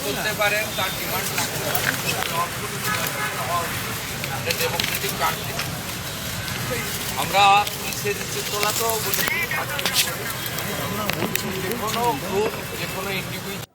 করতে পারেন তার ডিমান্ড ডেমোক্রেটিক কান্ট্রি। আমরা পুলিশের তোলাতেও বলেছি যে কোনো গ্রুপ যে কোনো ইন্ডিভিজুয়াল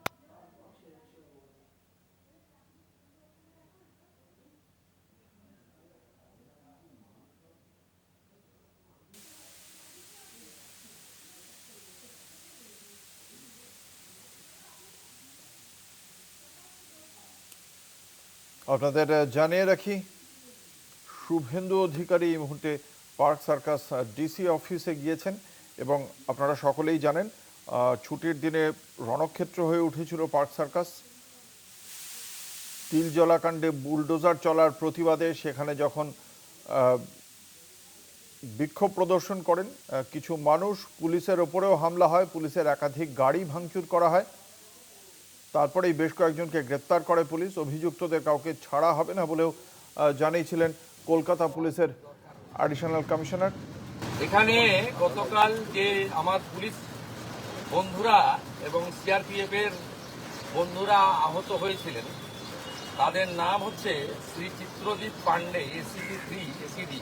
আপনাদের জানিয়ে রাখি, শুভেন্দু অধিকারী এই মুহূর্তে পার্ক সার্কাস ডিসি অফিসে গিয়েছেন এবং আপনারা সকলেই জানেন ছুটির দিনে রণক্ষেত্র হয়ে উঠেছিল পার্ক সার্কাস। তিল জলাকাণ্ডে বুলডোজার চলার প্রতিবাদে সেখানে যখন বিক্ষোভ প্রদর্শন করেন কিছু মানুষ, পুলিশের ওপরেও হামলা হয়, পুলিশের একাধিক গাড়ি ভাঙচুর করা হয়। তারপরেই বেশ কয়েকজনকে গ্রেপ্তার করে পুলিশ। অভিযুক্তদের কাউকে ছাড়া হবে না বলেও জানিয়েছিলেন কলকাতা পুলিশের অ্যাডিশনাল কমিশনার। এখানে গতকাল যে আমার পুলিশ বন্ধুরা এবং সিআরপিএফ এর বন্ধুরা আহত হয়েছিলেন, তাদের নাম হচ্ছে Shri Chitradeep Pandey ACD 3 ACD,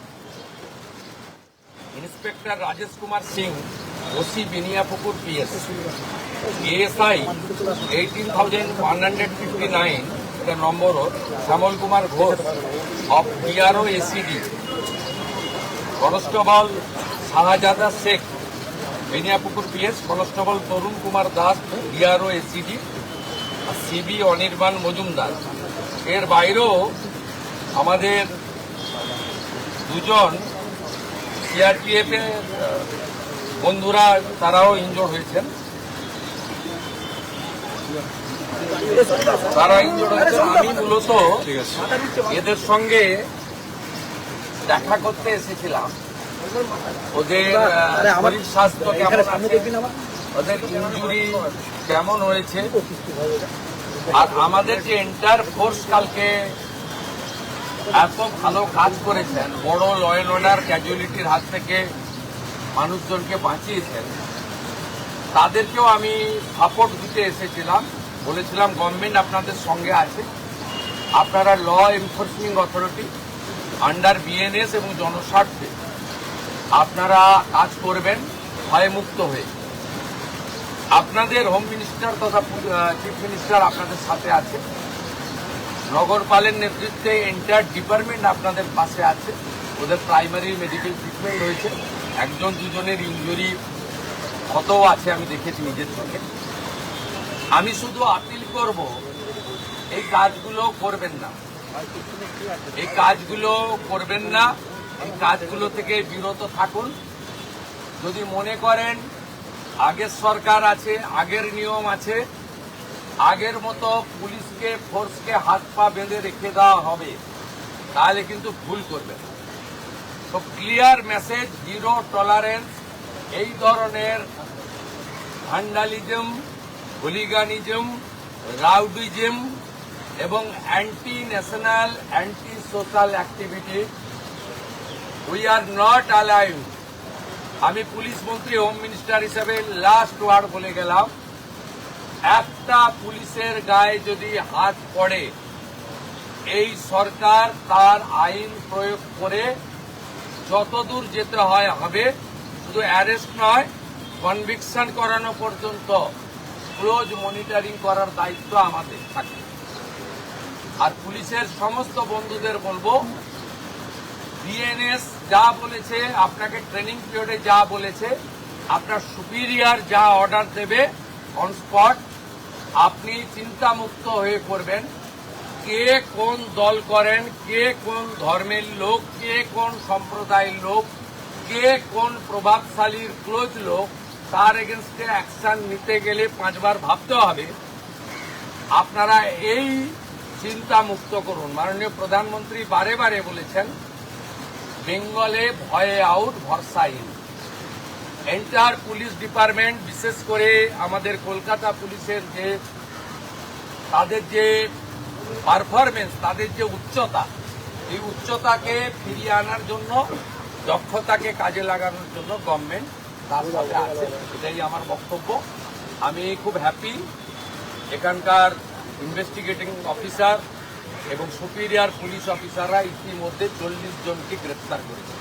inspector Rajesh Kumar Singh OC Beniapukur PS, ASI 18,159 এটা নম্বর, Shyamal Kumar Ghosh of BRO ACD, constable Shahzada Sheikh Beniapukur PS, constable Tarun Kumar Das BRO ACD, CB Anirban Majumdar. এর বাইরেও আমাদের দুজন সিআরপিএফ এর বন্ধুরা তারাও ইনজোর্ড হয়েছেন। আমি মূলত এদের সঙ্গে দেখা করতে এসেছিলাম, ওদের শরীর স্বাস্থ্য কেমন আছে, ওদের ইনজুরি কেমন হয়েছে, আর আমাদের যে এন্টার ফোর্স কালকে এত ভালো কাজ করেছেন, বড় ল অ্যান্ড অর্ডার ক্যাজুয়ালিটির হাত থেকে মানুষজনকে বাঁচিয়েছেন, তাদেরকেও আমি সাপোর্ট দিতে এসেছিলাম। বলেছিলাম গভর্নমেন্ট আপনাদের সঙ্গে আছে, আপনারা law enforcing authority under BNS এবং জনস্বার্থে আপনারা কাজ করবেন ভয়মুক্ত হয়ে। আপনাদের হোম মিনিস্টার তথা চিফ মিনিস্টার আপনাদের সাথে আছে, নগরপালের নেতৃত্বে এন্টায়ার ডিপার্টমেন্ট আপনাদের পাশে আছে। ওদের প্রাইমারি মেডিকেল ট্রিটমেন্ট হয়েছে, একজন দুজনের ইনজুরি কতও আছে আমি দেখেছি নিজের চোখে। আমি শুধু আপিল করব, এই কাজগুলো করবেন না, এই কাজগুলো করবেন না, এই কাজগুলো থেকে বিরত থাকুন। যদি মনে করেন আগের সরকার আছে, আগের নিয়ম আছে, আগের মতো পুলিশকে ফোর্সকে হাত পা বেঁধে রেখে দেওয়া হবে, তাহলে কিন্তু ভুল করবেন। তো ক্লিয়ার মেসেজ, জিরো টলারেন্স এই ধরনের ভ্যান্ডালিজম, হুলিগানিজম, রাউডিজম এবং anti national, anti social activity we are not allowed. আমি পুলিশ মন্ত্রী, হোম মিনিস্টার হিসেবে লাস্ট ওয়ার্ড বলে গেলাম, একটা পুলিশের গায়ে যদি হাত পড়ে, এই সরকার তার আইন প্রয়োগ করে যতদূর যেতে হয় হবে। শুধু অ্যারেস্ট নয়, কনভিকশন করানো পর্যন্ত ক্লোজ মনিটরিং করার দায়িত্ব আমাদের থাকে। আর পুলিশের সমস্ত বন্ধুদের বলবো, বিএনএস যা বলেছে, আপনাকে ট্রেনিং পিরিয়ডে যা বলেছে, আপনার সুপিরিয়র যা অর্ডার দেবে অন স্পট, আপনি চিন্তামুক্ত হয়ে করবেন। কে কোন দল করেন, কে কোন ধর্মের লোক, কে কোন সম্প্রদায়ের লোক, কে কোন প্রভাবশালীর ক্লোজ লোক, তার এগেনস্টে অ্যাকশন নিতে গেলে 5 বার ভাবতে হবে। আপনারা এই চিন্তা মুক্ত করুন। মাননীয় প্রধানমন্ত্রী বারে বারে বলেছেন, বেঙ্গলে ভয়ে আউট, ভরসা ইন। এন্টায়ার পুলিশ ডিপার্টমেন্ট, বিশেষ করে আমাদের কলকাতা পুলিশের যে তাদের যে পারফরমেন্স, তাদের যে উচ্চতা, এই উচ্চতাকে ফিরিয়ে আনার জন্য, দক্ষতাকে কাজে লাগানোর জন্য গভর্নমেন্ট তার সাথে আছে, এটাই আমার বক্তব্য। আমি খুব হ্যাপি এখানকার ইনভেস্টিগেটিং অফিসার এবং সুপিরিয়র পুলিশ অফিসাররা ইতিমধ্যে 40 জনকে গ্রেপ্তার করেছে।